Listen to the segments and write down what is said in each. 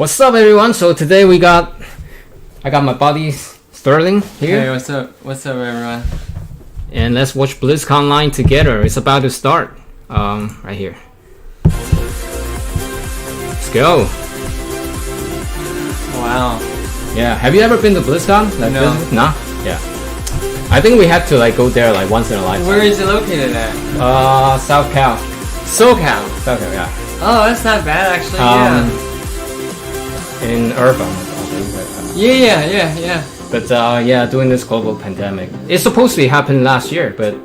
What's up, everyone? So today I got my buddy Sterling here. Hey, what's up? What's up, everyone? And let's watch BlizzConline together. It's about to start. Right here. Let's go. Wow. Yeah. Have you ever been to BlizzCon? Like No. No. Yeah. I think we have to go there once in a lifetime. Where is it located at? South Cal. SoCal. South Cal, yeah. Oh, that's not bad actually. Yeah. In Irvine, I think. Yeah. But yeah, during this global pandemic, it's supposed to happen last year, but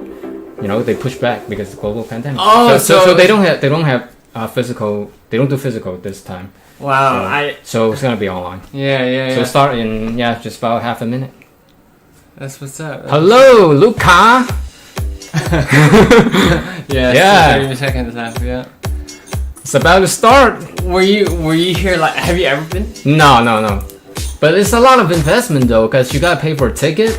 they pushed back because of the global pandemic. Oh, so they don't have physical. They don't do physical this time. Wow. So it's gonna be online. Yeah. So start in just about half a minute. That's what's up. Hello, Luca. Yeah. 30 seconds left. Yeah. It's about to start. Were you here? Like, have you ever been? No. But it's a lot of investment though, because you gotta pay for a ticket.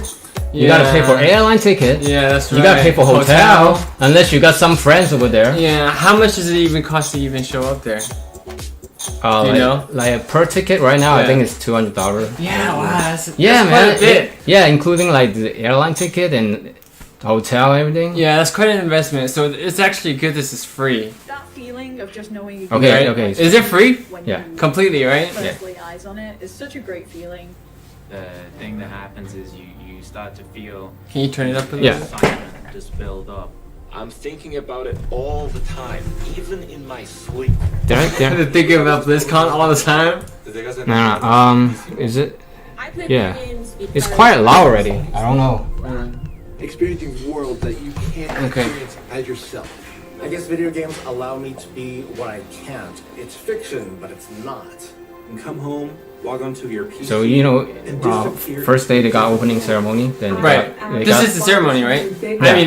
You gotta pay for airline ticket. Yeah, that's right. You gotta pay for hotel, unless you got some friends over there. Yeah. How much does it even cost to even show up there? Do you know? Like per ticket right now, I think it's $200. Yeah. Wow. That's man. quite a bit. Including like the airline ticket and hotel, everything. Yeah, that's quite an investment. So it's actually good. This is free. That feeling of just knowing you Okay. Is it free? Yeah. Completely, right? lay eyes on it is such a great feeling. The thing that happens is you start to feel Can you turn it up a little? Yeah. excitement just build up. I'm thinking about it all the time, even in my sleep. There. Thinking about BlizzCon all the time. No. Is it? I play Yeah. games because It's quite loud already. I don't know. Experiencing worlds that you can't Okay. experience as yourself. I guess video games allow me to be what I can't. It's fiction, but it's not. And come home, log onto your PC. So first day they got opening ceremony. Then Right. This is the ceremony, right?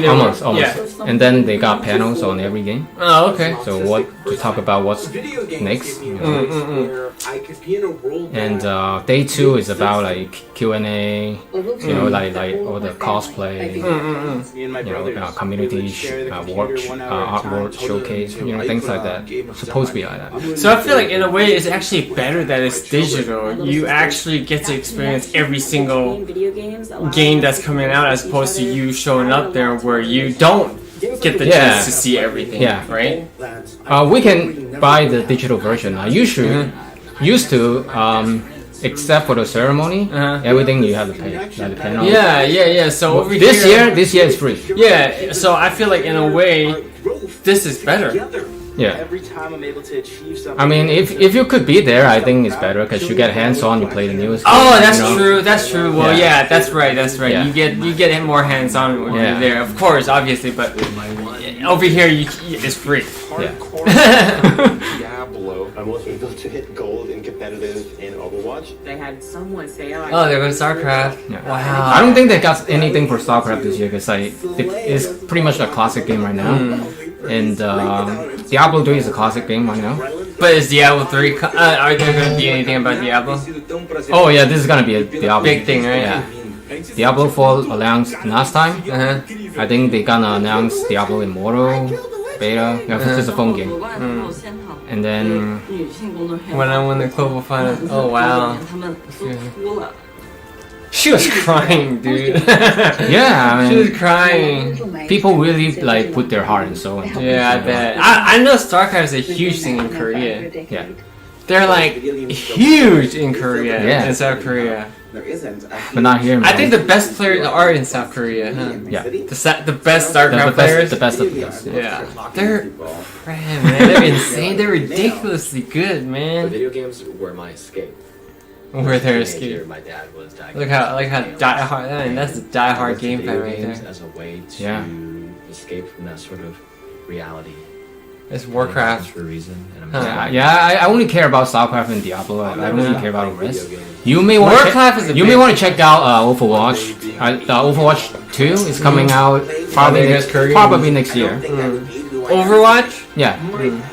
almost. Yeah. And then they got panels on every game. Oh, okay. So what to talk about what's Video games next? give me a place where I could be in a world And that day 2 is about like Q&A. Like all the cosplay. me and my brothers Community share the artwork computer 1 hour at a time, showcase. totally Things like that. Supposed to be like that. So I feel like in a way it's actually better that it's digital. You actually get to experience every single game that's coming out as opposed to you showing up there where you don't get the chance to see everything. Yeah. Right? We can buy the digital version. Used to, except for the ceremony, everything you have to pay. Like the panel. Yeah. So over This here, year is free. yeah. So I feel like in a way this is better. Yeah. every time I'm able to achieve something. I mean, if you could be there, I think it's better because you get hands-on. You play the newest. Oh, game, that's true. That's true. Well, Yeah. yeah, that's right. Yeah. You get it more hands-on when you're there. Of course, obviously, but over here it's free. Diablo. I'm also able to hit gold in competitive in Overwatch. they had someone say, Oh, there goes StarCraft. Yeah. Wow. I don't think they got anything for StarCraft this year because it's pretty much a classic game right now. And Diablo 3 is a classic game right now. But is Diablo 3? Are there going to be anything about Diablo? Oh yeah, this is gonna be a Diablo Big thing, right? Yeah. Diablo 4 announced last time. Uh-huh. I think they gonna announce Diablo Immortal beta. Yeah, this is a phone game. And then When I won the global final. Oh wow. She was crying, dude. yeah, I She mean, was crying. people really put their heart and soul into it. Yeah, I bet. I know StarCraft is a huge thing in Korea. Yeah. They're like huge in Korea, Yeah. in South Korea. There isn't. But not here. I think the best players are in South Korea. Huh? Yeah. The best StarCraft players. The best of the best. Yeah, they're they're insane. They're ridiculously good, man. Video games were my escape. Where they're Teenager, escaping. my dad was diagnosed. Look how die hard. I mean, that's the die hard with game video fan right games there. as a way to Yeah. escape from that sort of reality. It's Warcraft. For a reason. And I only care about StarCraft and Diablo. I don't really care about the rest. You may want Warcraft is a you big- may want to check out Overwatch. The Overwatch 2 is coming out probably next year. probably next year. Overwatch. Yeah,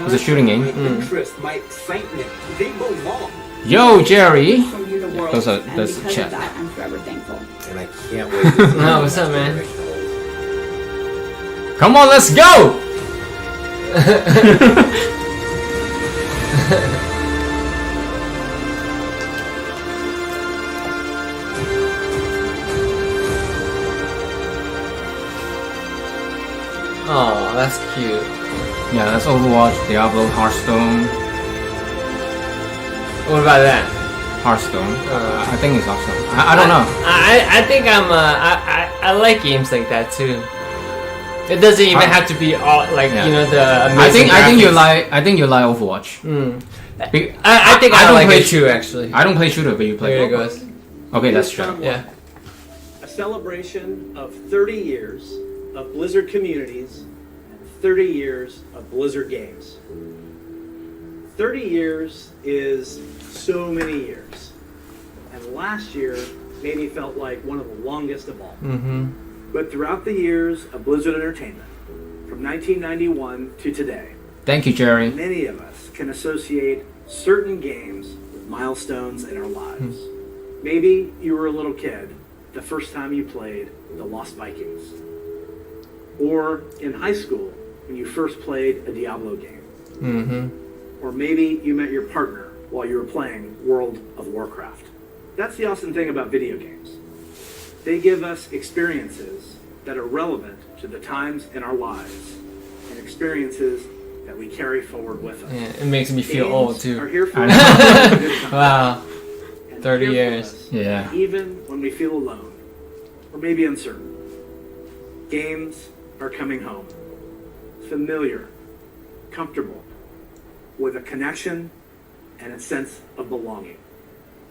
it's a shooting game. Interest, my excitement, they belong. Yo, Jerry. That's And the because chat. of that, I'm forever thankful. And I can't wait to see No, what's up, man? Come on, let's go. that's cute. Yeah, that's Overwatch, Diablo, Hearthstone. What about that? Hearthstone. I think it's Hearthstone. I don't know. I think I like games like that too. It doesn't even have to be all like Yeah. you know the I amazing think you graphics. like Overwatch. I think I don't like play it too actually. I don't play shooter, but you play. There it goes. Okay, that's true. Yeah. A celebration of 30 years of Blizzard communities and 30 years of Blizzard games. 30 years is so many years. And last year maybe felt like one of the longest of all. Mm-hmm. But throughout the years of Blizzard Entertainment, from 1991 to today, Thank you, Jerry. many of us can associate certain games with milestones in our lives. Maybe you were a little kid the first time you played The Lost Vikings. Or in high school when you first played a Diablo game. Mm-hmm. Or maybe you met your partner while you were playing World of Warcraft. That's the awesome thing about video games. They give us experiences that are relevant to the times in our lives and experiences that we carry forward with us. Yeah, it makes me feel Games old Are too. here for I us. Wow. And 30 here for years. us, Yeah. Even when we feel alone or maybe uncertain. Games are coming home. Familiar, comfortable, with a connection and a sense of belonging.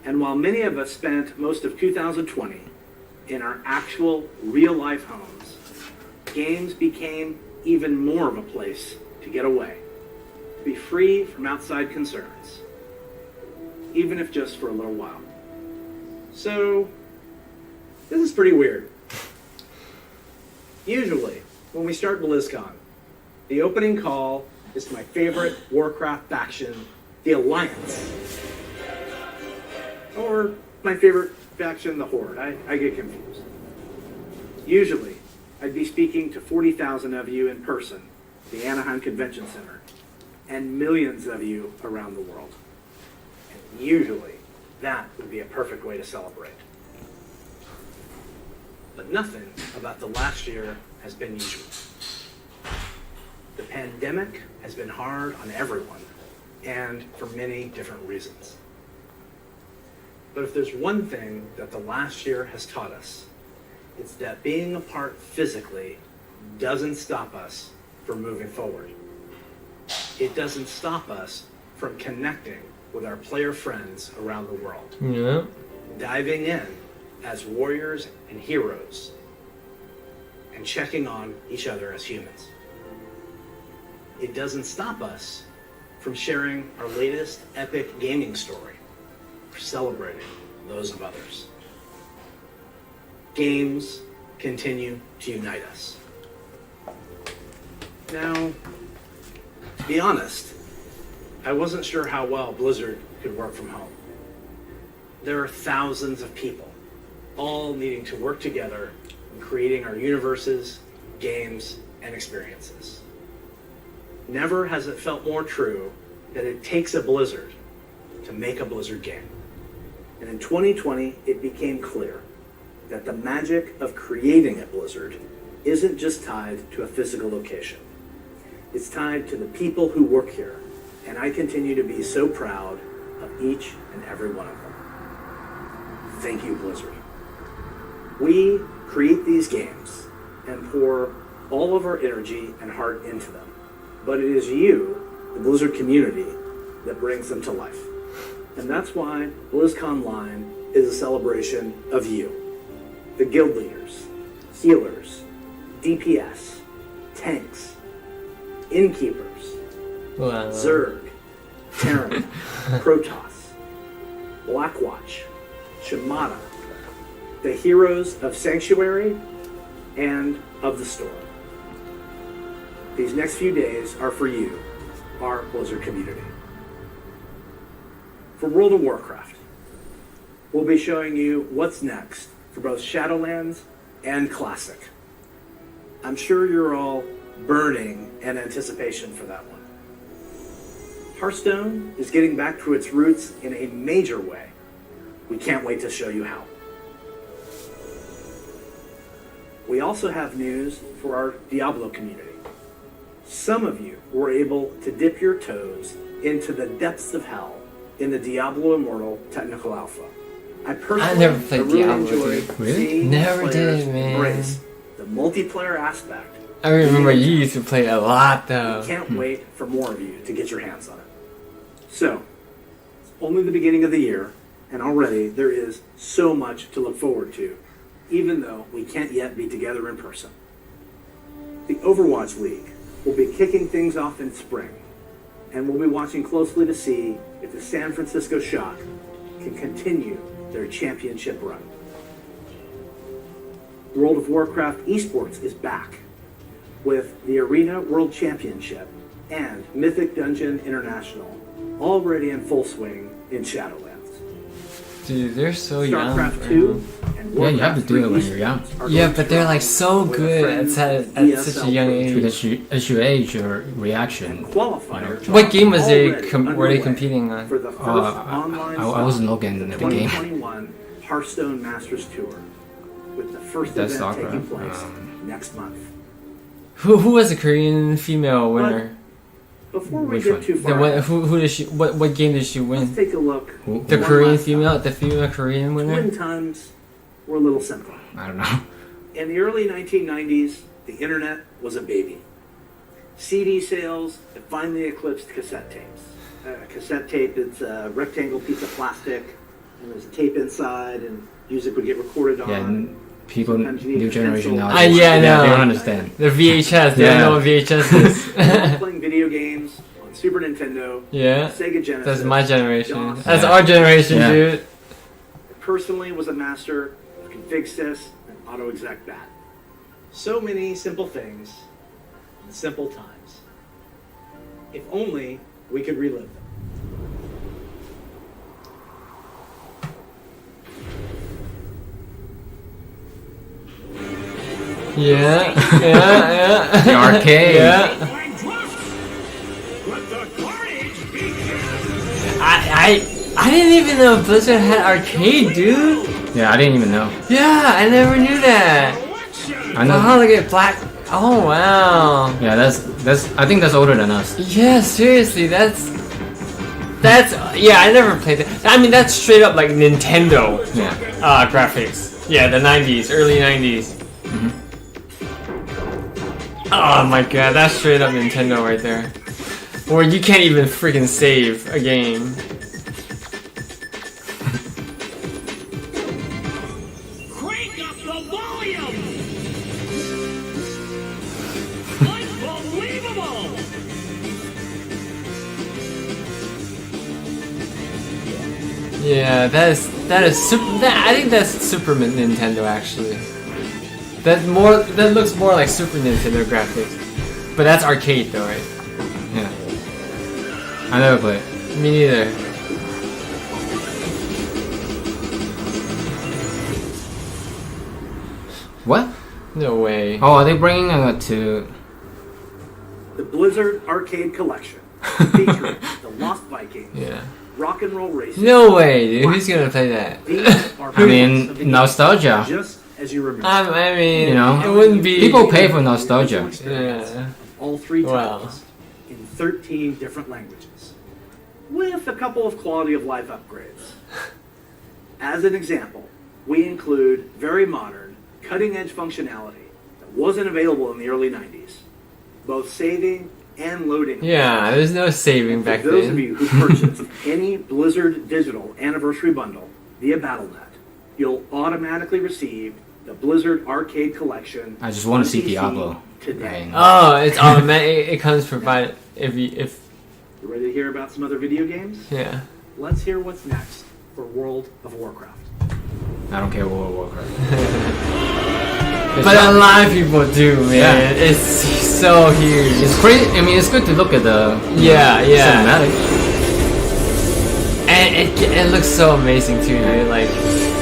And while many of us spent most of 2020 in our actual real-life homes, games became even more of a place to get away, to be free from outside concerns, even if just for a little while. So, this is pretty weird. Usually, when we start BlizzCon, the opening call is to my favorite Warcraft faction, the Alliance. Or my favorite faction, the Horde. I get confused. Usually, I'd be speaking to 40,000 of you in person at the Anaheim Convention Center, and millions of you around the world. And usually, that would be a perfect way to celebrate. But nothing about the last year has been usual. The pandemic has been hard on everyone, and for many different reasons. But if there's one thing that the last year has taught us, it's that being apart physically doesn't stop us from moving forward. It doesn't stop us from connecting with our player friends around the world. Yeah. Diving in as warriors and heroes, and checking on each other as humans. It doesn't stop us from sharing our latest epic gaming story, or celebrating those of others. Games continue to unite us. Now, to be honest, I wasn't sure how well Blizzard could work from home. There are thousands of people, all needing to work together in creating our universes, games, and experiences. Never has it felt more true that it takes a Blizzard to make a Blizzard game. And in 2020, it became clear that the magic of creating a Blizzard isn't just tied to a physical location. It's tied to the people who work here, and I continue to be so proud of each and every one of them. Thank you, Blizzard. We create these games and pour all of our energy and heart into them, but it is you, the Blizzard community, that brings them to life. And that's why BlizzConline is a celebration of you, the guild leaders, healers, DPS, tanks, innkeepers, Wow. Zerg, Terran, Protoss, Blackwatch, Shimada, the heroes of Sanctuary and of the Storm. These next few days are for you, our Blizzard community. For World of Warcraft, we'll be showing you what's next for both Shadowlands and Classic. I'm sure you're all burning in anticipation for that one. Hearthstone is getting back to its roots in a major way. We can't wait to show you how. We also have news for our Diablo community. Some of you were able to dip your toes into the depths of hell in the Diablo Immortal Technical Alpha. I personally never played really Diablo, enjoyed dude. Really? seeing Never players did, man. embrace the multiplayer aspect. I remember you used to play a lot though. Can't wait for more of you to get your hands on it. So, it's only the beginning of the year, and already there is so much to look forward to, even though we can't yet be together in person. The Overwatch League will be kicking things off in spring, and we'll be watching closely to see if the San Francisco Shock can continue their championship run. World of Warcraft esports is back with the Arena World Championship and Mythic Dungeon International already in full swing in Shadowlands. Dude, they're so young. StarCraft 2 and Yeah, you have to Warcraft do it 3 when you're young. esports are Yeah, going but they're like so strong with good friends at such a young age. Because as you age, your reaction. Qualifiers. What game was they already were they underway competing on? For the first online I wasn't looking at the game. 2021 Hearthstone Masters Tour, with the first That's event StarCraft. taking place next month. Who was the Korean female winner? Before we Which get one? too The far, one, ahead, who did she? What game did she let's win? take a look. Who- The one Korean last female, time. the female Korean winner. Twin times were a little simpler. I don't know. In the early 1990s, the internet was a baby. CD sales had finally eclipsed cassette tapes. Cassette tape, it's a rectangle piece of plastic, and there's a tape inside, and music would get recorded on. Yeah, people, Sometimes you need new a generation pencil. now. Yeah, I know. They don't understand. The VHS. They don't Yeah. know what VHS is. Playing video games on Super Nintendo, Yeah, Sega Genesis. that's my generation. DOS. That's Yeah. our generation, Yeah. dude. Personally was a master of config sys and auto exec bat. So many simple things in simple times. If only we could relive them. Yeah, yeah. The arcade. Yeah. I didn't even know Blizzard had arcade, dude. Yeah, I didn't even know. Yeah, I never knew that. I know. Wow, look at Black. Oh wow. Yeah, that's. I think that's older than us. Yeah, seriously, that's. Yeah, I never played that. I mean, that's straight up like Nintendo Yeah. graphics. Yeah, the 90s, early 90s. Oh my god, that's straight up Nintendo right there. Where you can't even freaking save a game. Crank up the volume! Unbelievable! Yeah, that is super. I think that's Super Nintendo actually. That looks more like Super Nintendo graphics, but that's arcade though, right? Yeah. I never played. Me neither. What? No way. Oh, are they bringing to? The Blizzard Arcade Collection, featuring the Lost Vikings, Yeah. Rock and Roll Racing. No way, dude. Who's gonna play that? These are I mean, favorites of the nostalgia. game, just as you remember. I mean, You know, it wouldn't be. People pay for nostalgia. Yeah. All three Wow. titles in 13 different languages, with a couple of quality of life upgrades. As an example, we include very modern, cutting-edge functionality that wasn't available in the early 90s, both saving and loading. Yeah, there's no saving back For those of then. you who purchased any Blizzard Digital Anniversary Bundle via Battle.net, you'll automatically receive the Blizzard Arcade Collection. I just want to see on PC Diablo. today. Oh, it's automatic. It comes provided if You ready to hear about some other video games? yeah. Let's hear what's next for World of Warcraft. I don't care World of Warcraft. But a lot of people do, man. Yeah. It's so huge. It's crazy. I mean, it's good to look at the Yeah, yeah. cinematic. And it looks so amazing too, dude. Like,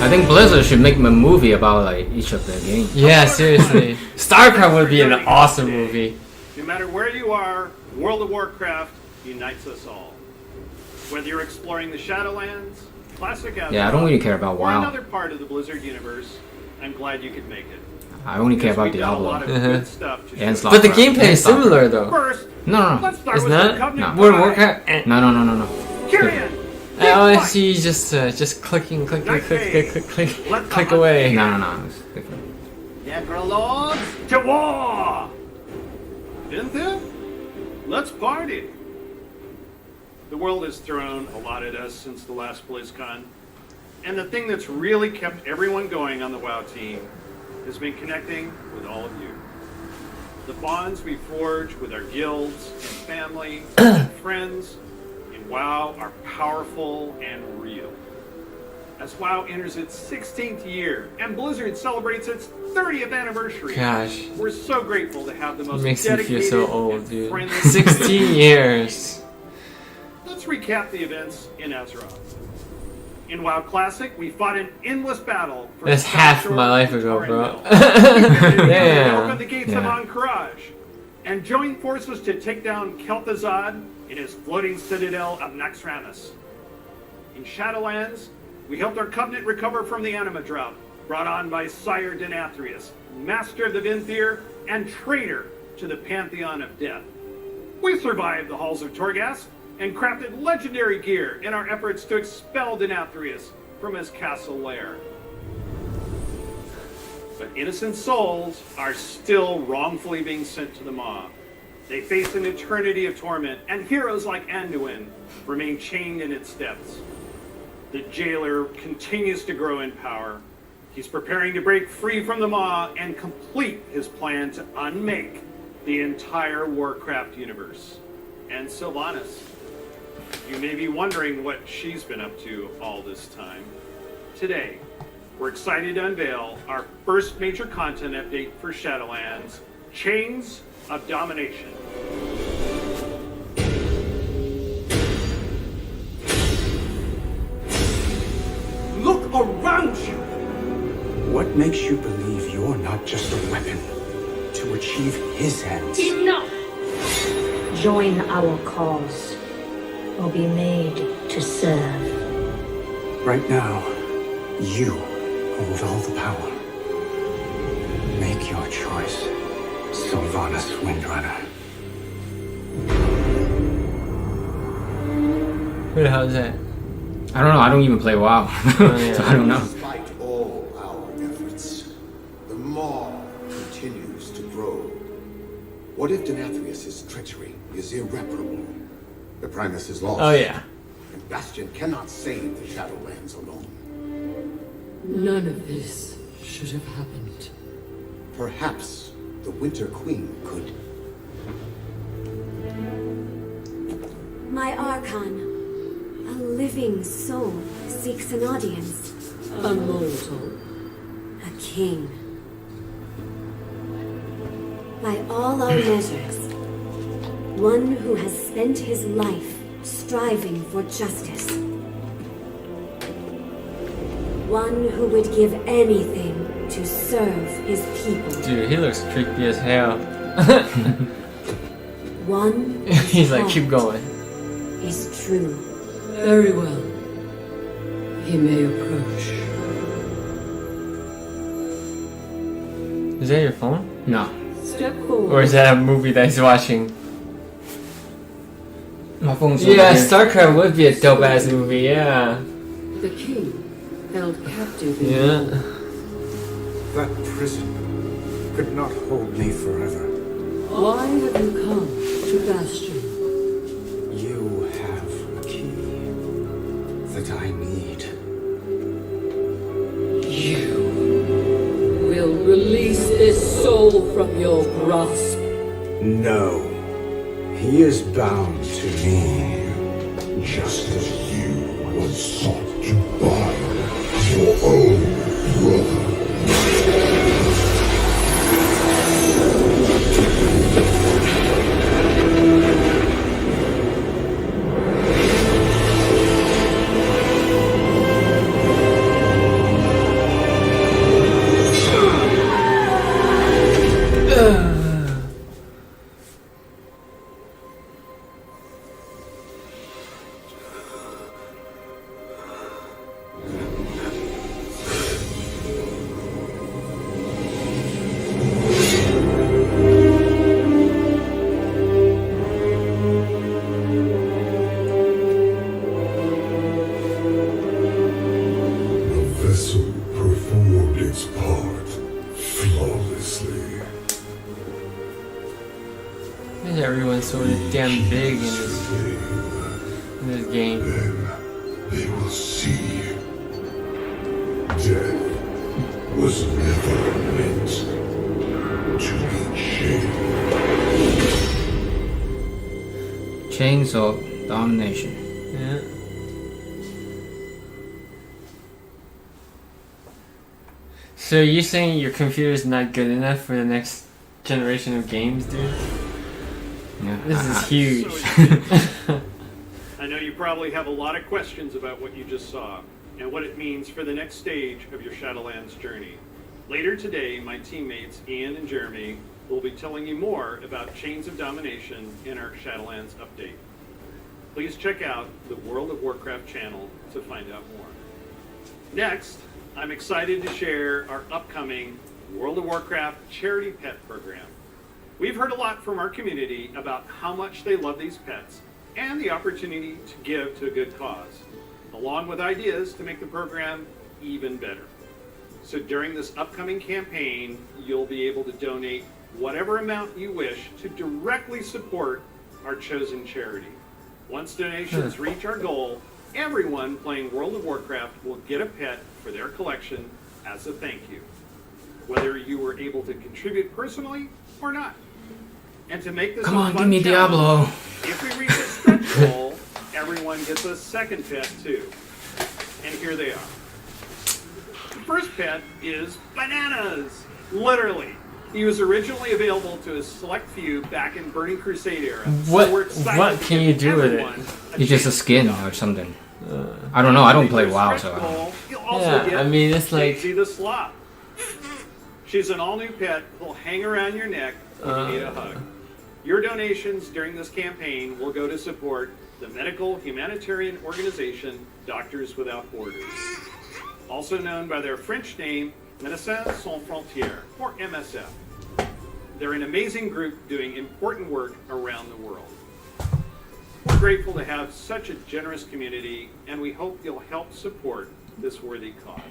I think Blizzard should make a movie about like each of their games. yeah, seriously. StarCraft would be an awesome movie. No matter where you are, World of Warcraft unites us all. Whether you're exploring the Shadowlands, Classic Azeroth, Yeah, I don't really care about or WoW. another part of the Blizzard universe, I'm glad you could make it. I only care about We've got a lot Diablo. of good stuff to And show. But the StarCraft. gameplay is And StarCraft. similar though. First, No. let's start It's with not? the Covenant No. World of Guide. Warcraft. No. Tyrion! Oh, I fight. see. Just clicking, click Let the away. No. It's different. Necrolords to war! Cynthia, let's party. The world has thrown a lot at us since the last BlizzCon, and the thing that's really kept everyone going on the WoW team has been connecting with all of you. The bonds we forge with our guilds and family and friends in WoW are powerful and real. As WoW enters its 16th year and Blizzard celebrates its 30th anniversary, Gosh, we're so grateful to have the it most makes me feel dedicated so and old, dude. friendly 16 years. Let's recap the events in Azeroth. In WoW Classic, we fought an endless battle for That's the half South my Shore life of ago, Torrent bro. Mill. We Damn. opened the gates of Yeah. Ahn'Qiraj and joined forces to take down Kel'Thuzad in his floating citadel of Naxxramas. In Shadowlands, we helped our Covenant recover from the Anima Drought, brought on by Sire Denathrius, Master of the Vinthier, and traitor to the Pantheon of Death. We survived the halls of Torghast and crafted legendary gear in our efforts to expel Denathrius from his castle lair. But innocent souls are still wrongfully being sent to the Maw. They face an eternity of torment, and heroes like Anduin remain chained in its depths. The jailer continues to grow in power. He's preparing to break free from the Maw and complete his plan to unmake the entire Warcraft universe. And Sylvanas, you may be wondering what she's been up to all this time. Today, we're excited to unveil our first major content update for Shadowlands, Chains of Domination. Look around you! What makes you believe you're not just a weapon to achieve his ends? Enough! Join our cause, or be made to serve. Right now, you hold all the power. Make your choice, Sylvanas Windrunner. Who the hell is that? I don't know. I don't even play WoW, so I don't know. Despite all our efforts, the Maw continues to grow. What if Denathrius' treachery is irreparable? The Primus is lost. Oh yeah. And Bastion cannot save the Shadowlands alone. None of this should have happened. Perhaps the Winter Queen could. My Archon, a living soul, seeks an audience. A mortal. A king. By all our measures, one who has spent his life striving for justice. One who would give anything to serve his people. Dude, he looks creepy as hell. One He's like, keep going. is true. Very well. He may approach. Is that your phone? No. Step forward. Or is that a movie that he's watching? My phone's Yeah, over here. StarCraft would be a dope ass movie, yeah. The king held captive in Yeah. That prison could not hold me forever. Why have you come to Bastion? You have a key that I need. You will release this soul from your grasp. No. He is bound to me. Just as you once sought to bind your own brother. so damn big in this game. They will see. Death was never meant to be chained. Chains of domination. Yeah. So you're saying your computer is not good enough for the next generation of games, dude? Yeah. This is huge. I know you probably have a lot of questions about what you just saw and what it means for the next stage of your Shadowlands journey. Later today, my teammates Ian and Jeremy will be telling you more about Chains of Domination in our Shadowlands update. Please check out the World of Warcraft channel to find out more. Next, I'm excited to share our upcoming World of Warcraft charity pet program. We've heard a lot from our community about how much they love these pets and the opportunity to give to a good cause, along with ideas to make the program even better. So during this upcoming campaign, you'll be able to donate whatever amount you wish to directly support our chosen charity. Once donations reach our goal, everyone playing World of Warcraft will get a pet for their collection as a thank you, whether you were able to contribute personally or not. And to make this Come a on, fun give me challenge, Diablo. if we reach a stretch goal, everyone gets a second pet too. And here they are. The first pet is Bananas. Literally. He was originally available to a select few back in Burning Crusade era. So we're excited What to can give you do with it? everyone It's just a skin or something. I don't know. I don't play WoW, so I don't know. You'll also Yeah, get I mean, it's like- Daisy the Sloth. She's an all-new pet who'll hang around your neck when you need a hug. Your donations during this campaign will go to support the medical humanitarian organization Doctors Without Borders, also known by their French name Médecins Sans Frontières, or MSF. They're an amazing group doing important work around the world. We're grateful to have such a generous community, and we hope you'll help support this worthy cause.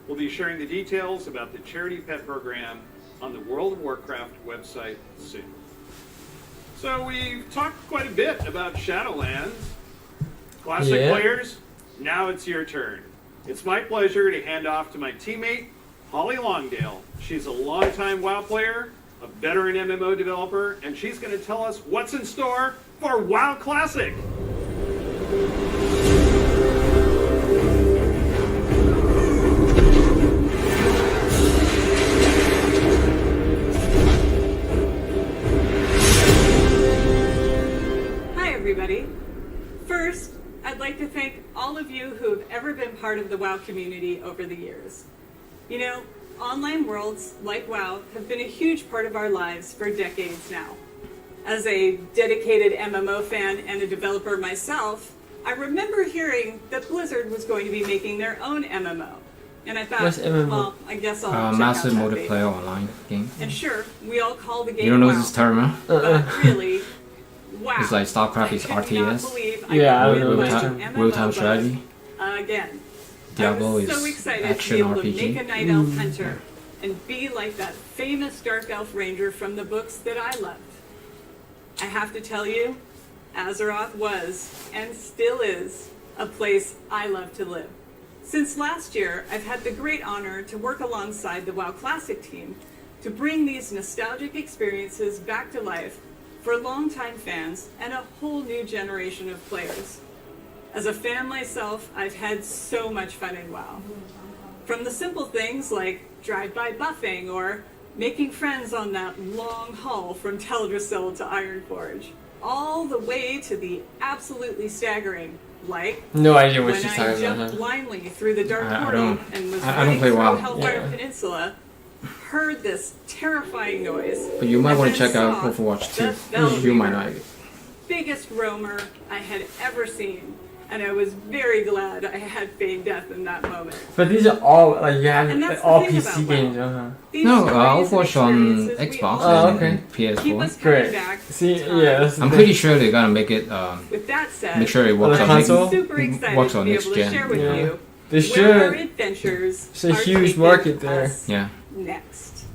We'll be sharing the details about the charity pet program on the World of Warcraft website soon. So we've talked quite a bit about Shadowlands. Classic players, now it's your turn. It's my pleasure to hand off to my teammate, Holly Longdale. She's a longtime WoW player, a veteran MMO developer, and she's going to tell us what's in store for WoW Classic. Hi, everybody. First, I'd like to thank all of you who have ever been part of the WoW community over the years. You know, online worlds like WoW have been a huge part of our lives for decades now. As a dedicated MMO fan and a developer myself, I remember hearing that Blizzard was going to be making their own MMO. And I thought, What's MMO? well, I guess I'll check Massive out that beta. multiplayer online game. And sure, we all call the game You don't know WoW, this term, huh? but really, wow. It's like StarCraft is RTS. Yeah, I don't know this Real-time, term. real-time strategy. Again, Diablo I was is so excited to action be able to RPG. make a night elf hunter and be like that famous dark elf ranger from the books that I loved. I have to tell you, Azeroth was, and still is, a place I love to live. Since last year, I've had the great honor to work alongside the WoW Classic team to bring these nostalgic experiences back to life for longtime fans and a whole new generation of players. As a fan myself, I've had so much fun in WoW. From the simple things like drive-by buffing or making friends on that long haul from Teldrassil to Ironforge, all the way to the absolutely staggering, like No idea what when she's I talking jumped about, huh? blindly through the dark I portal don't- and was I don't running play through WoW. Hellfire Yeah. Peninsula, heard this terrifying noise. But you might and want to then check out saw Overwatch the 2. You might Bellweaver, like it. biggest roamer I had ever seen, and I was very glad I had feigned death in that moment. But these are all like you have And that's the all thing PC about games, WoW. These No, stories and Overwatch on experiences we Xbox all and okay. keep us PS4. coming Great. back See, time. yeah, that's the I'm thing. pretty sure they're gonna make it. With that said, Make sure it works the on console? I'm super excited works to on be next able to gen. share with Yeah. you They where our should. adventures It's a are huge taking market there. us Yeah. next.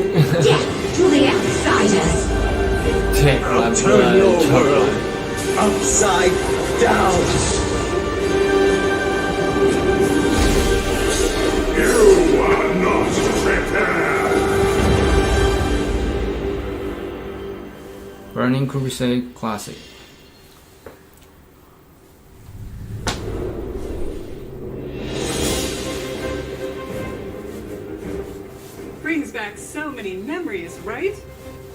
Death to the outsiders! Take my blood. Upside down! You are not prepared! Burning Crusade Classic. Brings back so many memories, right?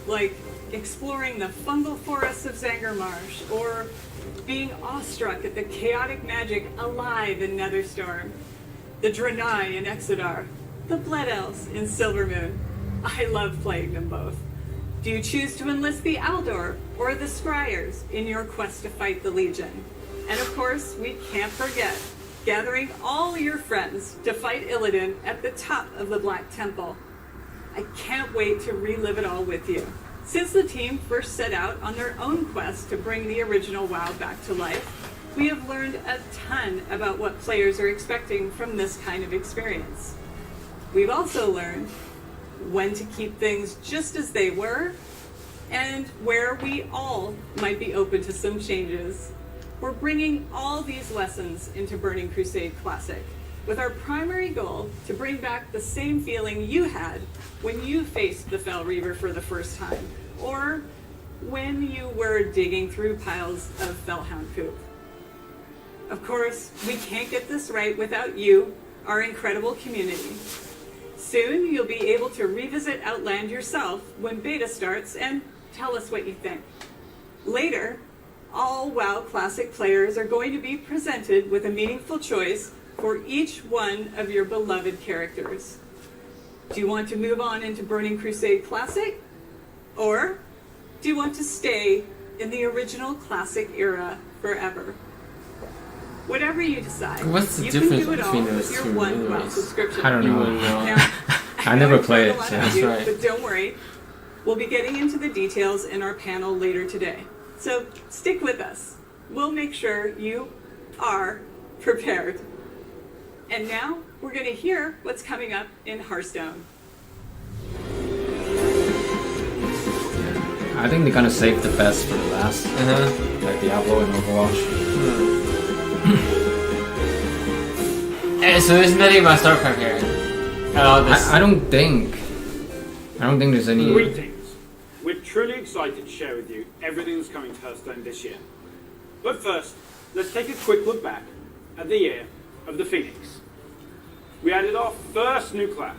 Like exploring the fungal forests of Zangarmarsh, or being awestruck at the chaotic magic alive in Netherstorm, the Draenei in Exodar, the Blood Elves in Silvermoon. I love playing them both. Do you choose to enlist the Aldor or the Scryers in your quest to fight the Legion? And of course, we can't forget gathering all your friends to fight Illidan at the top of the Black Temple. I can't wait to relive it all with you. Since the team first set out on their own quest to bring the original WoW back to life, we have learned a ton about what players are expecting from this kind of experience. We've also learned when to keep things just as they were, and where we all might be open to some changes. We're bringing all these lessons into Burning Crusade Classic, with our primary goal to bring back the same feeling you had when you faced the Fel Reaver for the first time, or when you were digging through piles of Felhound poop. Of course, we can't get this right without you, our incredible community. Soon, you'll be able to revisit Outland yourself when beta starts and tell us what you think. Later, all WoW Classic players are going to be presented with a meaningful choice for each one of your beloved characters. Do you want to move on into Burning Crusade Classic? Or do you want to stay in the original Classic era forever? Whatever you decide, What's the you difference can do it all between with those your two one WoW anyways? subscription. I don't know. Now, I never played it, a lot so of that's you, right. But don't worry, we'll be getting into the details in our panel later today. So stick with us. We'll make sure you are prepared. And now we're going to hear what's coming up in Hearthstone. I think they're gonna save the best for the last, like Diablo and Overwatch. So there's nothing about StarCraft here. I don't think there's any. Greetings. We're truly excited to share with you everything that's coming to Hearthstone this year. But first, let's take a quick look back at the year of the Phoenix. We added our first new class,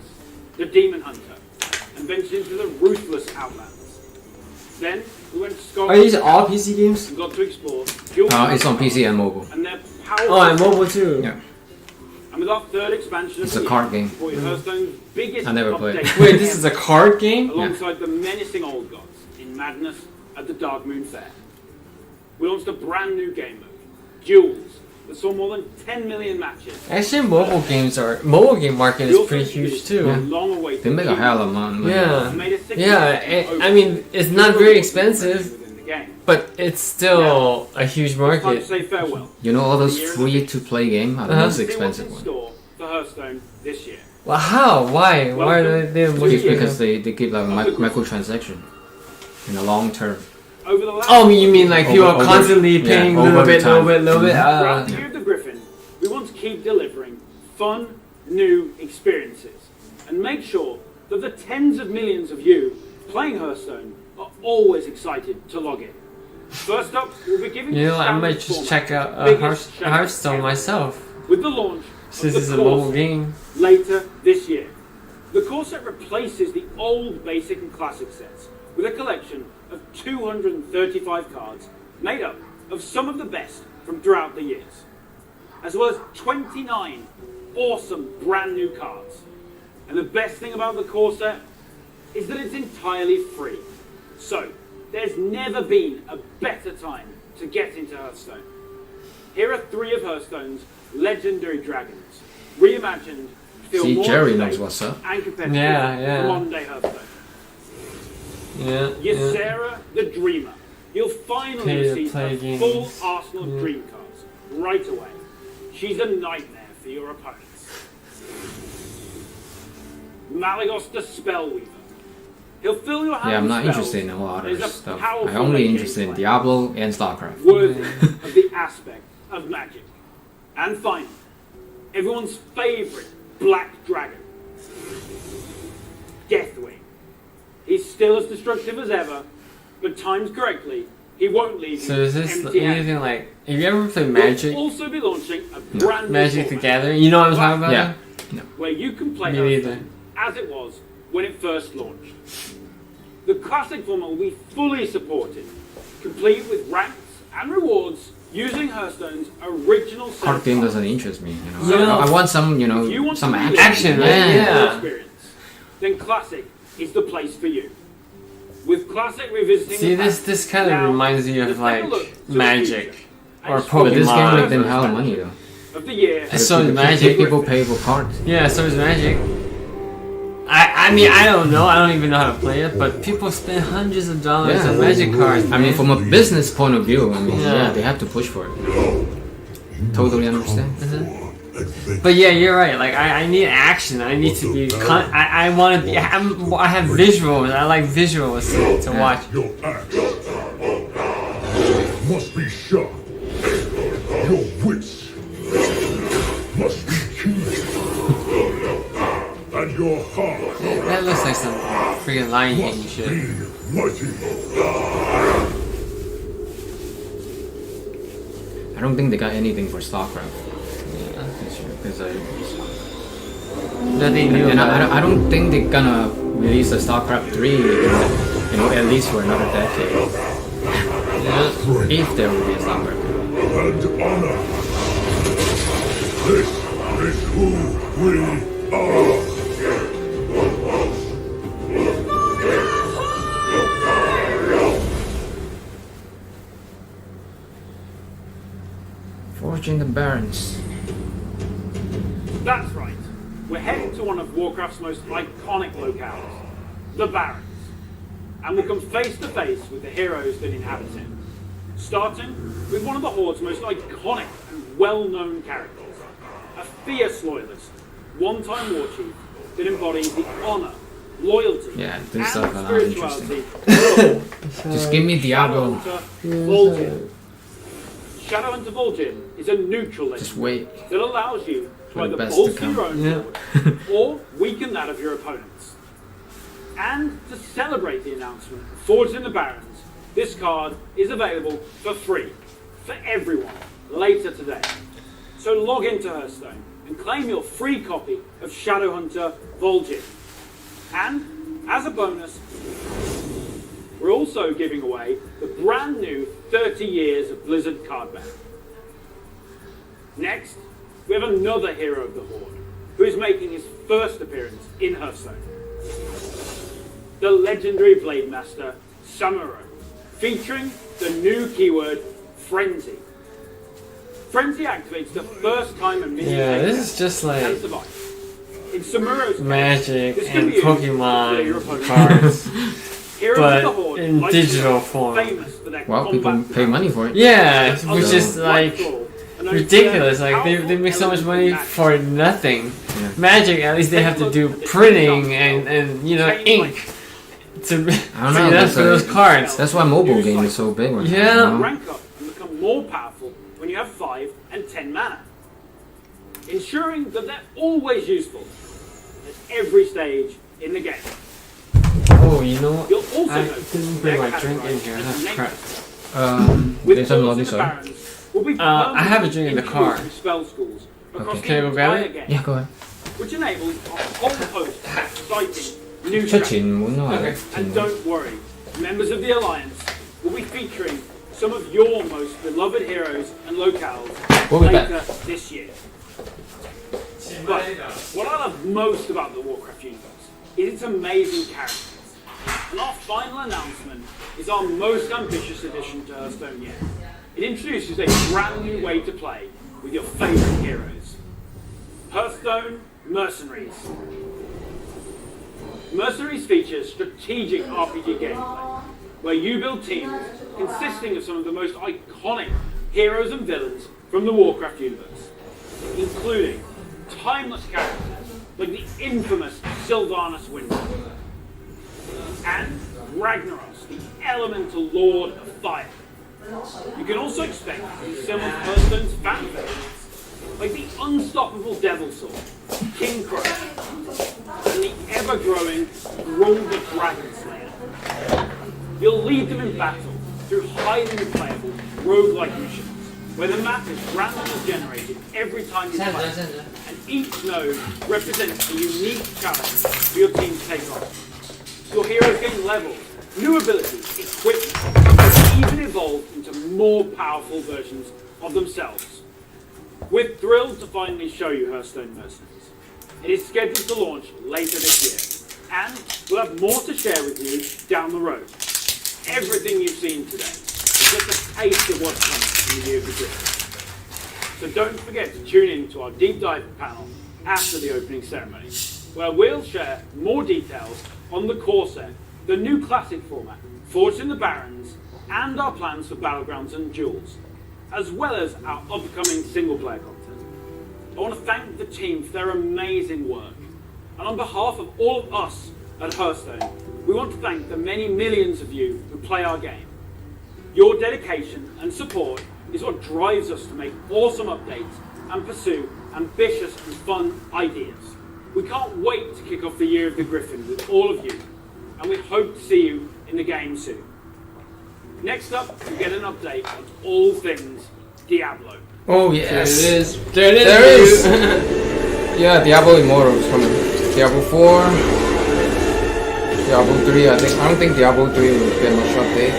the Demon Hunter, and ventured into the ruthless Outlands. Then we went to Scotland. Are these all PC games? And got to explore. It's on PC and mobile. And their powerful. Oh, and mobile too. Yeah. And with our third expansion It's of a the card year, game. for Hearthstone's biggest I never played it. update Wait, this is a card game? alongside the menacing old gods in Madness at the Dark Moon Fair. We launched a brand new game mode, Duels, that saw more than 10 million matches. Actually, mobile game market is pretty huge too. Yeah. They make a hell of money. Yeah. I mean, it's not very expensive, but it's still a huge Time to market. say farewell. You know all those free-to-play games are the most See what's expensive in ones. store for Hearthstone this year. Well, how? Why? Why are they looking for Because they give like microtransaction in the long term. Over the last Oh, you mean like people are Over- constantly paying a over little bit, time. little bit? Throughout the year of the Griffin, we want to keep delivering fun, new experiences and make sure that the tens of millions of you playing Hearthstone are always excited to log in. First up, we'll be giving You know, I standard might just format check out biggest showcase Hearthstone ever, myself. with the launch Since of it's the a mobile core game. set later this year. The core set replaces the old basic and classic sets with a collection of 235 cards made up of some of the best from throughout the years, as well as 29 awesome brand new cards. And the best thing about the core set is that it's entirely free. So, there's never been a better time to get into Hearthstone. Here are 3 of Hearthstone's legendary dragons, reimagined to feel See, more Jerry up-to-date knows what's up. and competitive Yeah. for modern day Hearthstone. Yeah. Ysera the Dreamer. You'll finally Pay to see play a games. full arsenal of dream cards right away. She's a nightmare for your opponents. Malagos the Spellweaver. He'll fill your hand Yeah, I'm with not spells. interested in a lot He's of a stuff. powerful I'm only late-game interested in player, Diablo and StarCraft. worthy of the aspect of magic. And finally, everyone's favorite black dragon, Deathwing. He's still as destructive as ever, but timed correctly, he won't leave So you is this empty-handed. anything like? Have you ever played Magic? We'll also be launching a brand new Magic the format Gathering. You know what I'm talking about? Yeah. where you can play Me Hearthstone neither. as it was when it first launched. The classic format will be fully supported, complete with ranks and rewards using Hearthstone's original set Card of game cards. doesn't interest me. You know, You know- I want some, If you want some to action. Action, right? Yeah. experience, then Classic is the place for you. With Classic revisiting See, the this past, kind of now, reminds me let's of take a like look to the Magic future. or And But this game Pokemon. make them hell of money though. of the year. And so is The Magic. people pay for cards. Yeah, so is Magic. I mean, I don't know. I don't even know how to play it, but people spend hundreds of dollars Yeah. on Magic cards. I mean, from a business point of view, I mean, Yeah. yeah, they have to push for it. Totally understand. But yeah, you're right. Like I need action. I need to be. I want to be. I have visuals. I like visuals to watch. Your act must be sharp. Your wits must be keen. And your heart That looks like some freaking Lion King shit. mighty. I don't think they got anything for StarCraft. Because Nothing new. and about it. I don't think they're gonna release a StarCraft 3, at least for another decade. If there will be a StarCraft 3. And honor. This is who we are. Forging the Barons. That's right. We're heading to one of Warcraft's most iconic locales, the Barrens. And we'll come face to face with the heroes that inhabit it. Starting with one of the Horde's most iconic and well-known characters, a fierce loyalist, one-time war chief that embodies the honor, loyalty, Yeah, and this stuff are spirituality. Just give me Diablo. Shadowhunter Vol'jin. Shadowhunter Vol'jin is a neutral legend Just wait. that allows you to For the either best to bolster come. your own Yeah. board or weaken that of your opponents. And to celebrate the announcement of Forged in the Barrens, this card is available for free for everyone later today. So log into Hearthstone and claim your free copy of Shadowhunter Vol'jin. And as a bonus, we're also giving away the brand new 30 years of Blizzard card ban. Next, we have another hero of the Horde, who is making his first appearance in Hearthstone. The legendary Blade Master, Samuro, featuring the new keyword, Frenzy. Frenzy activates the first time a minion Yeah, takes this is just damage like and survives. In Samuro's Magic case, this can and be used to clear your Pokemon opponent's cards, Heroes but of the Horde, in like digital Samuro, form. famous for their Well, people combat pay money for it. Yeah, Others which is like ridiculous. Like they make so much money for nothing. Yeah. Magic, at least they have to do printing and ink to I don't know. for That's, those cards. that's why mobile game is so big. Right Yeah. now, you know? rank up and become more powerful when you have 5 and 10 mana, ensuring that they're always useful at every stage in the game. Oh, you know what? You'll also I notice didn't bring my they're drink in categorized here. as That's crap. With there's some Forged in lobby, the sorry. Barrens will be I have a drink in the car. introduced spell schools across Okay. Can I the go grab entire it? game, Yeah, go ahead. which enables a whole host of exciting new出 strategies. 前門咯， Okay. 前 And 門 don't worry, members of the Alliance will be featuring some of your most beloved heroes and locales We'll be later back. this year. But what I love most about the Warcraft universe is its amazing characters. And our final announcement is our most ambitious addition to Hearthstone yet. It introduces a brand new way to play with your favourite heroes. Hearthstone Mercenaries. Mercenaries features strategic RPG gameplay, where you build teams consisting of some of the most iconic heroes and villains from the Warcraft universe, including timeless characters like the infamous Sylvanas Windrunner. And Ragnaros, the elemental lord of fire. You can also expect to see some of Hearthstone's fan favorites, like the unstoppable Devil Sword, King Crow, and the ever-growing Brawl the Dragon Slayer. You'll lead them in battle through highly replayable roguelike missions, where the map is randomly generated every time you play, and each node represents a unique challenge for your team to take on. Your heroes gain levels, new abilities, equipment, and even evolve into more powerful versions of themselves. We're thrilled to finally show you Hearthstone Mercenaries. It is scheduled to launch later this year, and we'll have more to share with you down the road. Everything you've seen today is just a taste of what's coming in the year of the Griffin. So don't forget to tune in to our deep dive panel after the opening ceremony, where we'll share more details on the core set, the new classic format, Forged in the Barrens, and our plans for Battlegrounds and Duels, as well as our upcoming single-player content. I want to thank the team for their amazing work, and on behalf of all of us at Hearthstone, we want to thank the many millions of you who play our game. Your dedication and support is what drives us to make awesome updates and pursue ambitious and fun ideas. We can't wait to kick off the Year of the Griffin with all of you, and we hope to see you in the game soon. Next up, we get an update on all things Diablo. Oh yes, There it is. There it is. There is. Yeah, Diablo Immortal is coming. Diablo 4, Diablo 3. I don't think Diablo 3 will get much update.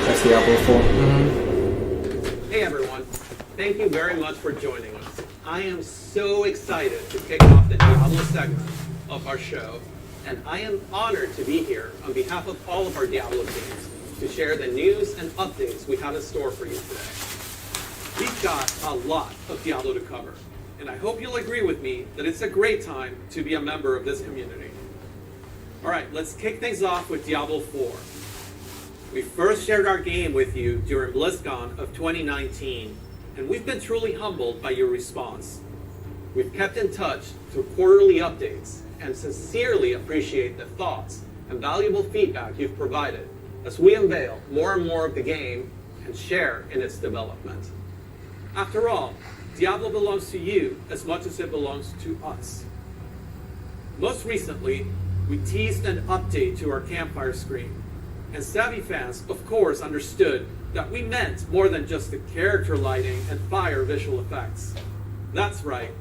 That's Diablo 4. Hey everyone, thank you very much for joining us. I am so excited to kick off the Diablo segment of our show, and I am honored to be here on behalf of all of our Diablo teams to share the news and updates we have in store for you today. We've got a lot of Diablo to cover, and I hope you'll agree with me that it's a great time to be a member of this community. Alright, let's kick things off with Diablo 4. We first shared our game with you during BlizzCon of 2019, and we've been truly humbled by your response. We've kept in touch through quarterly updates, and sincerely appreciate the thoughts and valuable feedback you've provided as we unveil more and more of the game and share in its development. After all, Diablo belongs to you as much as it belongs to us. Most recently, we teased an update to our campfire screen, and savvy fans, of course, understood that we meant more than just the character lighting and fire visual effects. That's right.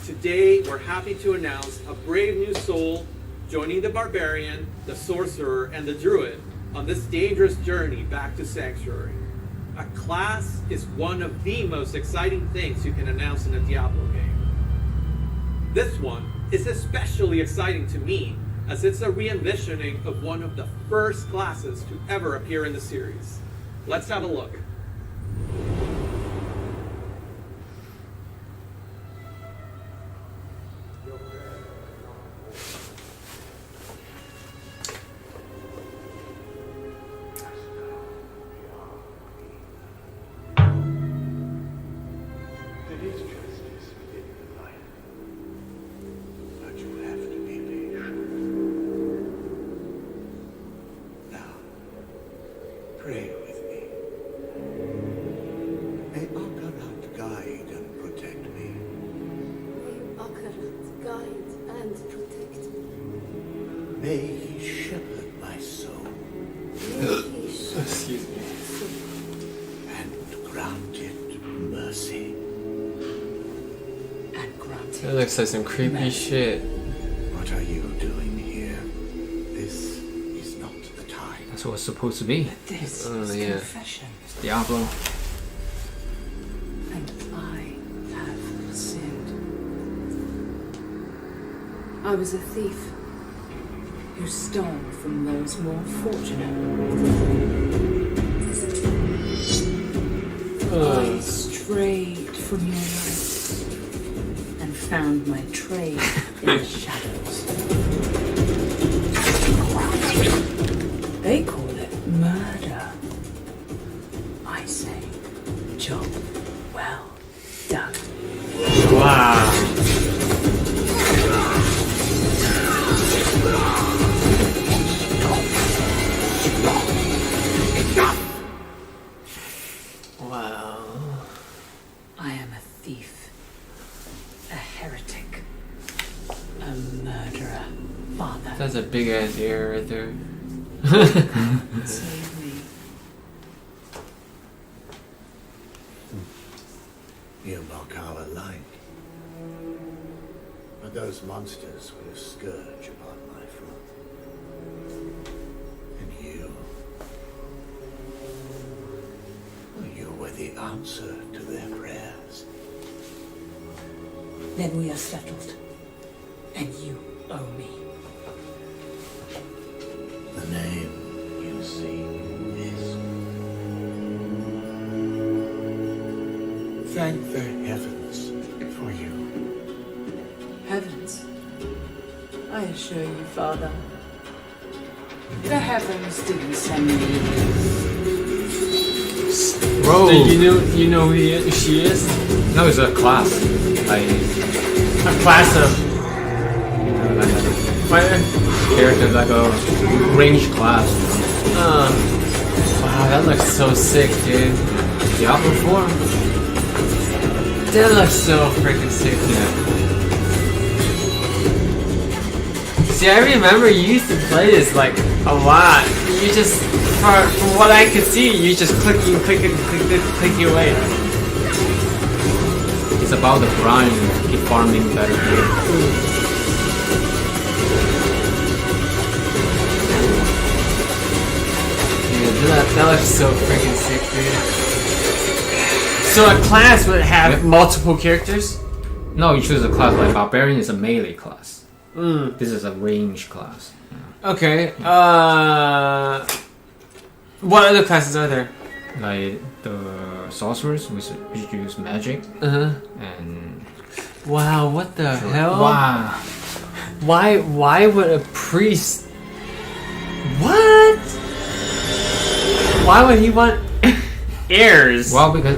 Today, we're happy to announce a brave new soul joining the Barbarian, the Sorcerer, and the Druid on this dangerous journey back to Sanctuary. A class is one of the most exciting things you can announce in a Diablo game. This one is especially exciting to me, as it's a re-envisioning of one of the first classes to ever appear in the series. Let's have a look. Pray with me. May Akarat guide and protect me. May Akarat guide and protect me. May he shepherd my soul. Excuse me. And grant it mercy. And grant That looks like some creepy shit. What are you doing here? This is not the time. That's what it's supposed to be. This Oh, is yeah. confession. It's Diablo. And I have sinned. I was a thief who stole from those more fortunate. I strayed from your light and found my trade in the shadows. They call it murder. I say, job well done. Wow. That's a big ass ear right there. Save me. You mock our light. But those monsters were a scourge upon my front. And you were the answer to their prayers. Then we are settled. And you owe me. The name you seek is... Thank the heavens for you. Heavens. I assure you, Father, the heavens didn't send me. Bro, you know who she is? No, it's a class. A class of character, like a range class. Wow, that looks so sick, dude. Diablo 4. That looks so freaking sick, See, I remember you used to play this like a lot. You just, from what I could see, you just click away. It's about the grind, keep farming better gear. That looks so freaking sick, dude. So a class would have multiple characters? No, you choose a class. Like Barbarian is a melee class. Mm. This is a range class. Okay. What other classes are there? Like the sorcerers, which use magic. And wow, what the hell? Wow. Why would a priest? What? Why would he want heirs? Well, because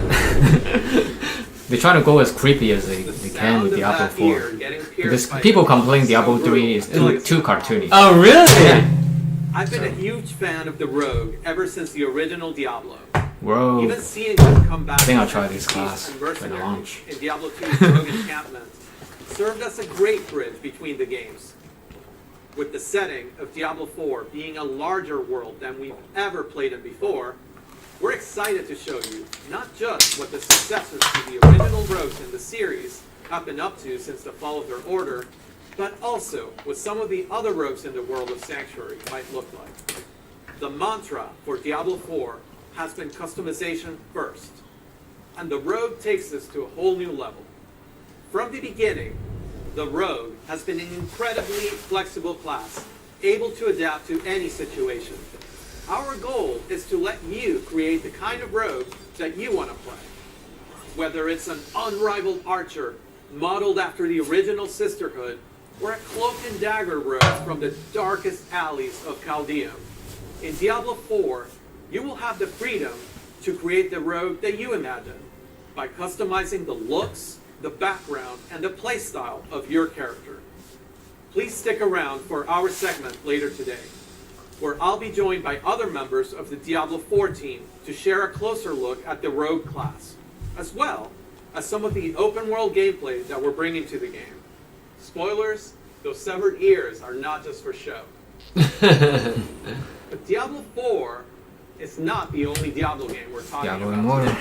they're trying to go as creepy as they can with Diablo 4. Because people complain Diablo 3 is too cartoony. Oh, really? Yeah. I've been a huge fan of the Rogue ever since the original Diablo. Rogue. Even seeing him come back I think I'll try this class and for the mercenary launch. in Diablo 2's Rogue encampment served as a great bridge between the games. With the setting of Diablo 4 being a larger world than we've ever played in before, we're excited to show you not just what the successors to the original rogues in the series have been up to since the fall of their order, but also what some of the other rogues in the world of Sanctuary might look like. The mantra for Diablo 4 has been customization first, and the Rogue takes this to a whole new level. From the beginning, the Rogue has been an incredibly flexible class, able to adapt to any situation. Our goal is to let you create the kind of rogue that you want to play. Whether it's an unrivaled archer, modeled after the original Sisterhood, or a cloak and dagger rogue from the darkest alleys of Chaldeum. In Diablo 4, you will have the freedom to create the rogue that you imagine by customizing the looks, the background, and the playstyle of your character. Please stick around for our segment later today, where I'll be joined by other members of the Diablo 4 team to share a closer look at the Rogue class, as well as some of the open world gameplay that we're bringing to the game. Spoilers, those severed ears are not just for show. But Diablo 4 is not the only Diablo game we're talking about today.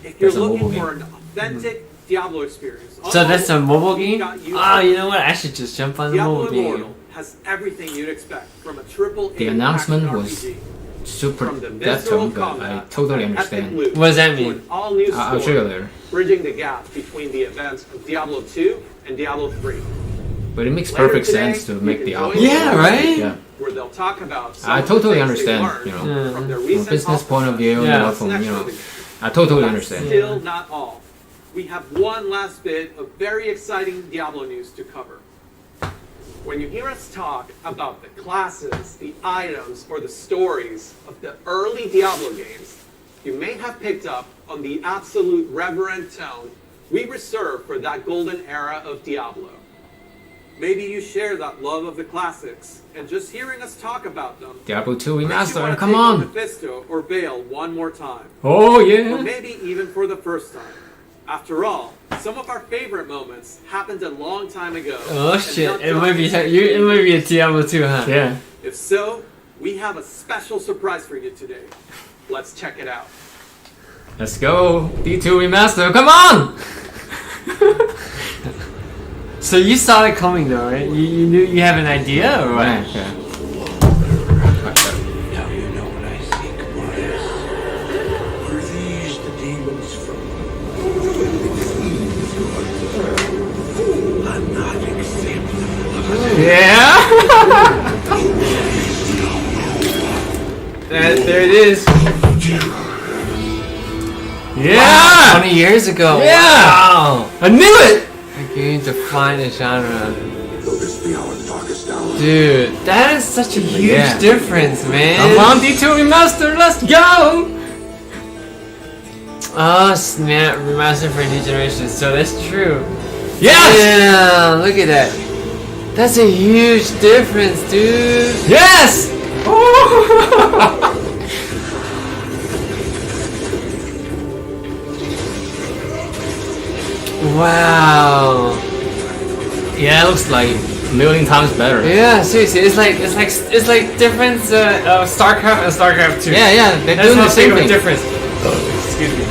If you're looking for an authentic Diablo experience. So that's a mobile game? Ah, you know what? I should just jump on the Diablo mobile game. Immortal has everything you'd expect from a triple The announcement was super death tone, but I totally understand. What does that mean? All new I'll show you later. bridging the gap between the events of Diablo 2 and Diablo 3. But it makes perfect sense to make the album. Yeah, right? Yeah. Where they'll talk about I totally understand, you know, from a business point of view, you know, from, you know, I totally understand. Still not all. We have one last bit of very exciting Diablo news to cover. When you hear us talk about the classes, the items, or the stories of the early Diablo games, you may have picked up on the absolute reverent tone we reserve for that golden era of Diablo. Maybe you share that love of the classics, and just hearing us talk about them Diablo 2 makes you Remastered, wanna come take on! Mephisto or Baal one more time. Oh, yeah! Or maybe even for the first time. After all, Some of our favorite moments happened a long time ago. Oh and shit! not It might be just- it might be a Diablo 2, huh? Yeah. If so, we have a special surprise for you today. Let's check it out. Let's go. D2 remaster. Come on. So you saw it coming though, right? You knew you have an idea or what? Yeah. Now you know what I think, Marius. Are these the demons from I'm not acceptable. Yeah. There it is. Yeah. 20 years ago. Yeah. Wow. I knew it. A game to find a genre. Though this be our darkest hour, Dude, that is such a huge Yeah. difference, man. Come on, D2 remaster. Let's go. Oh snap, remastered for a new generation. So that's true. Yes. Yeah, look at that. That's a huge difference, dude. Yes. Wow. Yeah, it looks like a million times better. Yeah, seriously, it's like difference of StarCraft and StarCraft 2. Yeah, they're That's doing how the same big of a thing. difference. Excuse me.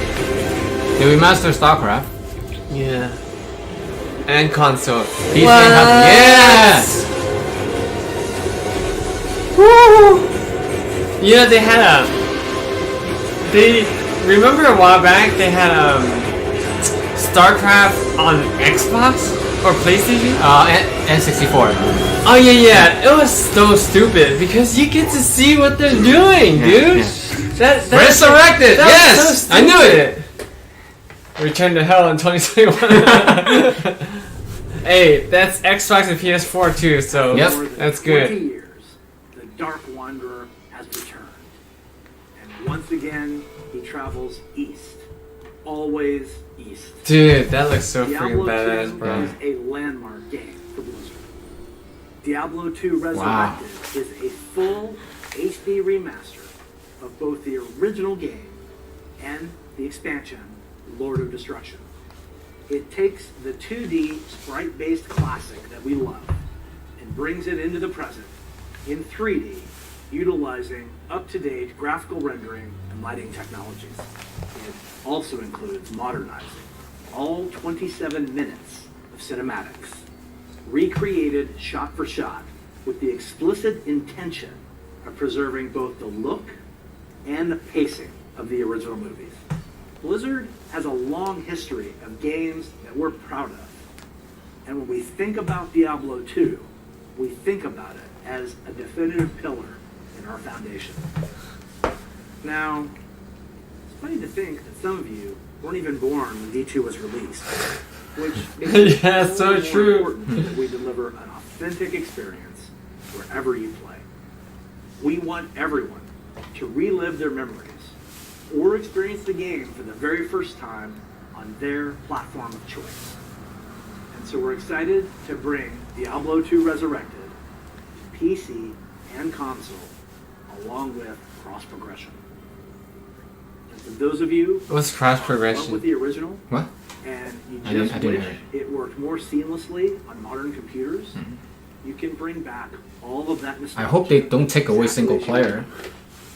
They remastered StarCraft. Yeah. And console. These things happen. Yes. Woo! You know they had remember a while back they had StarCraft on Xbox or PlayStation? N64. Oh yeah. It was so stupid because you get to see what they're doing, dude. Yeah. That Resurrected. that Yes, was so I knew it. Return to Hell in 2021. Hey, that's Xbox and PS4 too, so Yep. that's 20 good. years, the Dark Wanderer has returned. And once again, he travels east. Always east. Dude, that looks so freaking Diablo 2 badass, bro. is a landmark game for Blizzard. Diablo 2 Resurrected is a full HD remaster of both the original game and the expansion, Lord of Destruction. It takes the 2D sprite-based classic that we love and brings it into the present in 3D, utilizing up-to-date graphical rendering and lighting technologies. It also includes modernizing all 27 minutes of cinematics, recreated shot for shot with the explicit intention of preserving both the look and the pacing of the original movies. Blizzard has a long history of games that we're proud of. And when we think about Diablo 2, we think about it as a definitive pillar in our foundation. Now, it's funny to think that some of you weren't even born when D2 was released, which makes it Yeah, all so the more true. important that we deliver an authentic experience wherever you play. We want everyone to relive their memories or experience the game for the very first time on their platform of choice. And so we're excited to bring Diablo 2 Resurrected to PC and console, along with cross-progression. And for those of you What's who cross-progression? with the original, What? and you I didn't just hear wish it. it worked more seamlessly on modern computers, you can bring back all of that nostalgia. I hope they don't take away single player.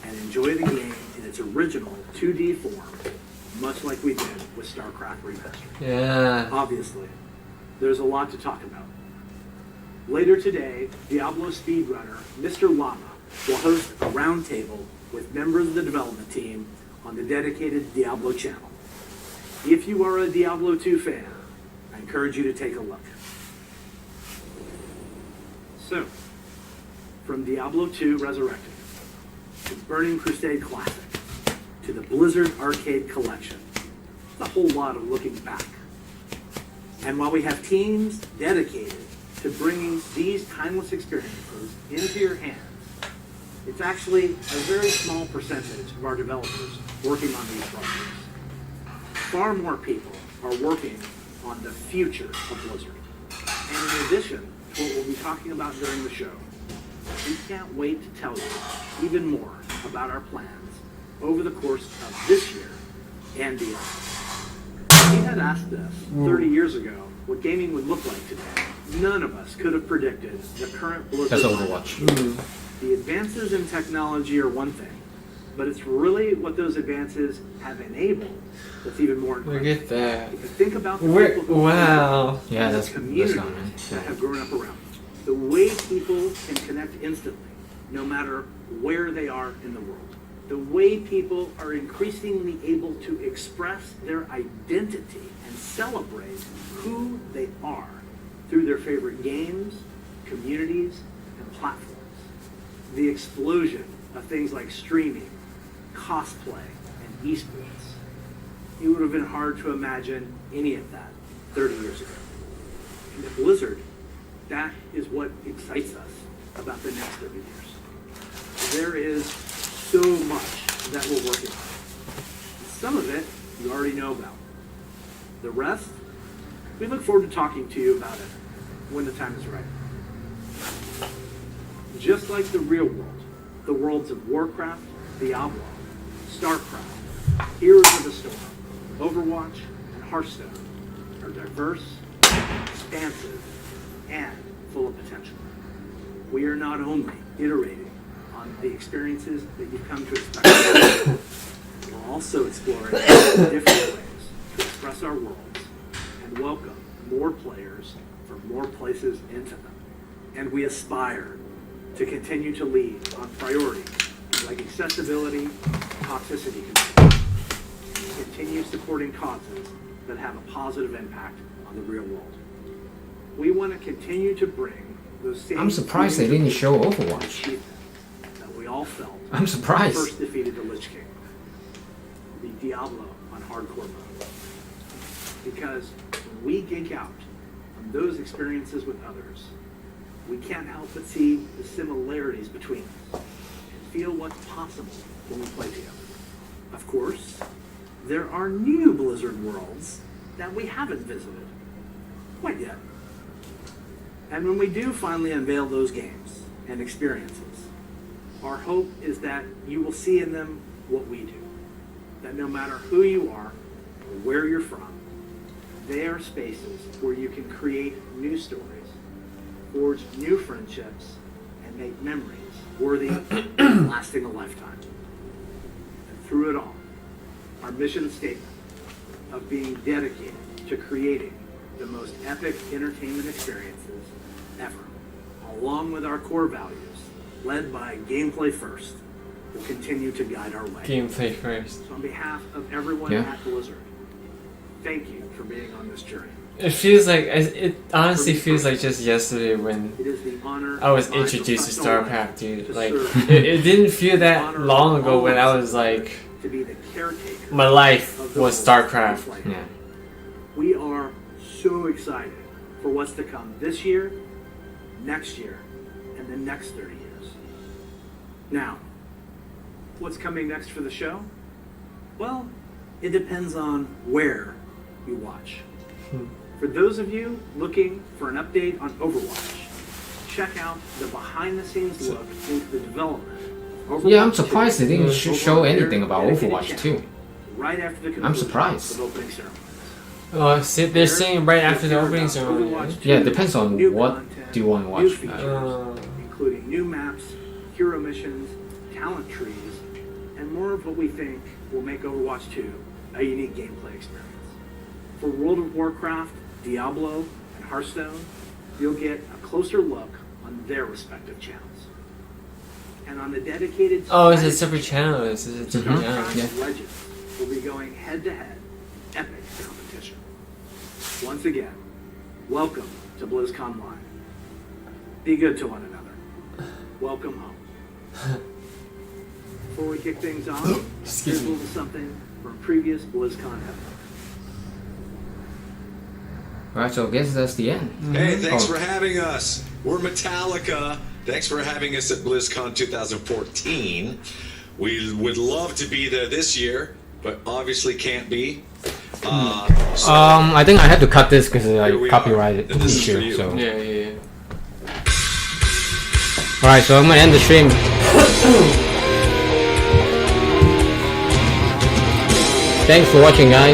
And enjoy the game in its original 2D form, much like we did with StarCraft Remastered. Yeah. Obviously, there's a lot to talk about. Later today, Diablo speedrunner Mr. Llama will host a roundtable with members of the development team on the dedicated Diablo channel. If you are a Diablo 2 fan, I encourage you to take a look. So, from Diablo 2 Resurrected, to Burning Crusade Classic, to the Blizzard Arcade Collection, it's a whole lot of looking back. And while we have teams dedicated to bringing these timeless experiences into your hands, it's actually a very small percentage of our developers working on these projects. Far more people are working on the future of Blizzard. And in addition to what we'll be talking about during the show, we can't wait to tell you even more about our plans over the course of this year and beyond. had asked us 30 years ago what gaming would look like today, none of us could have predicted the current Blizzard. That's Overwatch. The advances in technology are one thing, but it's really what those advances have enabled that's even more incredible. Look at that. If you think about the people who Wow. Yeah, that's communities not, man. that have grown up around them, the way people can connect instantly, no matter where they are in the world, the way people are increasingly able to express their identity and celebrate who they are through their favorite games, communities, and platforms. The explosion of things like streaming, cosplay, and esports. It would have been hard to imagine any of that 30 years ago. And at Blizzard, that is what excites us about the next 30 years. There is so much that we're working on. Some of it you already know about. The rest, we look forward to talking to you about it when the time is right. Just like the real world, the worlds of Warcraft, Diablo, StarCraft, Heroes of the Storm, Overwatch, and Hearthstone are diverse, expansive, and full of potential. We are not only iterating on the experiences that you've come to expect, we're also exploring different ways to express our worlds and welcome more players from more places into them. And we aspire to continue to lead on priorities like accessibility, toxicity control, and continue supporting causes that have a positive impact on the real world. We want to continue to bring those same. I'm surprised they didn't show Overwatch. That we all felt. I'm surprised. First defeated the Lich King, the Diablo on hardcore mode, because when we geek out on those experiences with others, we can't help but see the similarities between us and feel what's possible when we play together. Of course, there are new Blizzard worlds that we haven't visited quite yet. And when we do finally unveil those games and experiences, our hope is that you will see in them what we do. That no matter who you are or where you're from, they are spaces where you can create new stories, forge new friendships, and make memories worthy of lasting a lifetime. And through it all, our mission statement of being dedicated to creating the most epic entertainment experiences ever, along with our core values, led by gameplay first, will continue to guide our way. Gameplay first. So on behalf of everyone at Blizzard, thank you for being on this journey. It feels like, it honestly feels like just yesterday when It is the honor I was of my introduced to professional StarCraft, dude. to Like, serve it didn't feel that long ago when I was like, to be the caretaker my life of the was world StarCraft. we play. We are so excited for what's to come this year, next year, and the next 30 years. Now, what's coming next for the show? Well, it depends on where you watch. For those of you looking for an update on Overwatch, check out the behind-the-scenes look into the development of Overwatch Yeah, I'm surprised they 2 didn't over show on their anything about dedicated Overwatch channel, 2. right after the I'm conclusion surprised. of opening ceremony. Oh, see, they're saying right after the opening ceremony. Right? Yeah, it depends on New what content, do you want to new watch. features, including new maps, hero missions, talent trees, and more of what we think will make Overwatch 2 a unique gameplay experience. For World of Warcraft, Diablo, and Hearthstone, you'll get a closer look on their respective channels. And on the dedicated Oh, it's a separate channel. This is a different StarCraft channel. Legends will be going head-to-head epic competition. Once again, welcome to BlizzConline. Be good to one another. Welcome home. Before we kick things off, here's a little something from previous BlizzCon episodes. Alright, so I guess that's the end. Hey, thanks for having us. We're Metallica. Thanks for having us at BlizzCon 2014. We would love to be there this year, but obviously can't be. I think I had to cut this because I copyrighted And this is for issue. you. So. Yeah. Alright, so I'm gonna end the stream. Thanks for watching, guys.